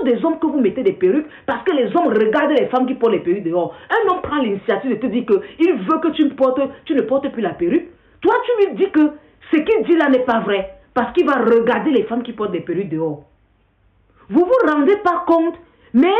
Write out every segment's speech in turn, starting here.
sont des hommes que vous mettez des perruques parce que les hommes regardent les femmes qui portent les perruques dehors. Un homme prend l'initiative de te dire qu'il veut que tu ne portes plus la perruque. Toi, tu lui dis que ce qu'il dit là n'est pas vrai parce qu'il va regarder les femmes qui portent des perruques dehors. Vous vous rendez pas compte, mais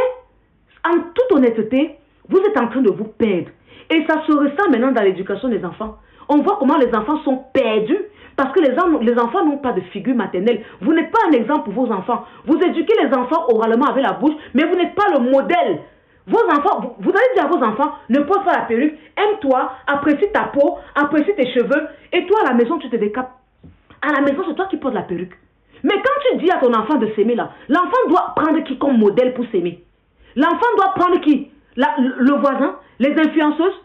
en toute honnêteté, vous êtes en train de vous perdre. Et ça se ressent maintenant dans l'éducation des enfants. On voit comment les enfants sont perdus parce que les enfants n'ont pas de figure maternelle. Vous n'êtes pas un exemple pour vos enfants. Vous éduquez les enfants oralement avec la bouche, mais vous n'êtes pas le modèle. Vos enfants, vous allez dire à vos enfants, ne porte pas la perruque, aime-toi, apprécie ta peau, apprécie tes cheveux, et toi à la maison tu te décapes. À la maison c'est toi qui portes la perruque. Mais quand tu dis à ton enfant de s'aimer là, l'enfant doit prendre qui comme modèle pour s'aimer? L'enfant doit prendre qui? Le voisin, les influenceuses?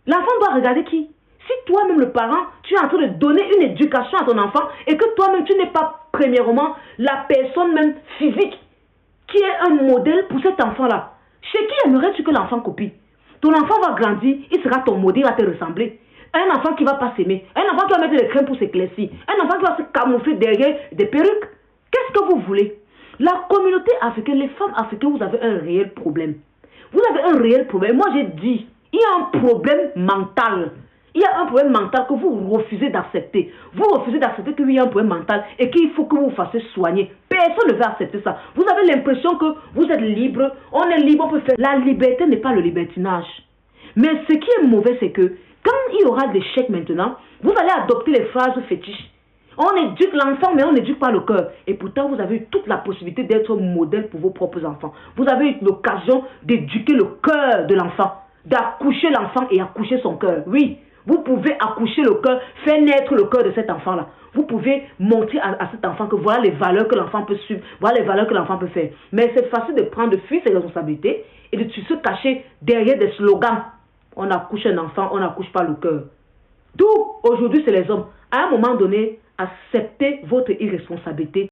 L'enfant doit regarder qui? Si toi-même le parent, tu es en train de donner une éducation à ton enfant et que toi-même tu n'es pas premièrement la personne même physique qui est un modèle pour cet enfant-là, chez qui aimerais-tu que l'enfant copie? Ton enfant va grandir, il sera ton modèle, il va te ressembler. Un enfant qui ne va pas s'aimer, un enfant qui va mettre des crèmes pour s'éclaircir, un enfant qui va se camoufler derrière des perruques. Qu'est-ce que vous voulez? La communauté africaine, les femmes africaines, vous avez un réel problème. Vous avez un réel problème. Moi, j'ai dit, il y a un problème mental. Il y a un problème mental que vous refusez d'accepter. Vous refusez d'accepter qu'il y a un problème mental et qu'il faut que vous vous fassiez soigner. Personne ne veut accepter ça. Vous avez l'impression que vous êtes libre. On est libre, on peut faire. La liberté n'est pas le libertinage. Mais ce qui est mauvais, c'est que quand il y aura des chèques maintenant, vous allez adopter les phrases fétiches. On éduque l'enfant, mais on n'éduque pas le cœur. Et pourtant, vous avez eu toute la possibilité d'être modèle pour vos propres enfants. Vous avez eu l'occasion d'éduquer le cœur de l'enfant, d'accoucher l'enfant et accoucher son cœur. Oui, vous pouvez accoucher le cœur, faire naître le cœur de cet enfant-là. Vous pouvez montrer à cet enfant que voilà les valeurs que l'enfant peut suivre, voilà les valeurs que l'enfant peut faire. Mais c'est facile de prendre, de fuir ses responsabilités et de se cacher derrière des slogans. On accouche un enfant, on n'accouche pas le cœur. D'où aujourd'hui, c'est les hommes. À un moment donné, acceptez votre irresponsabilité.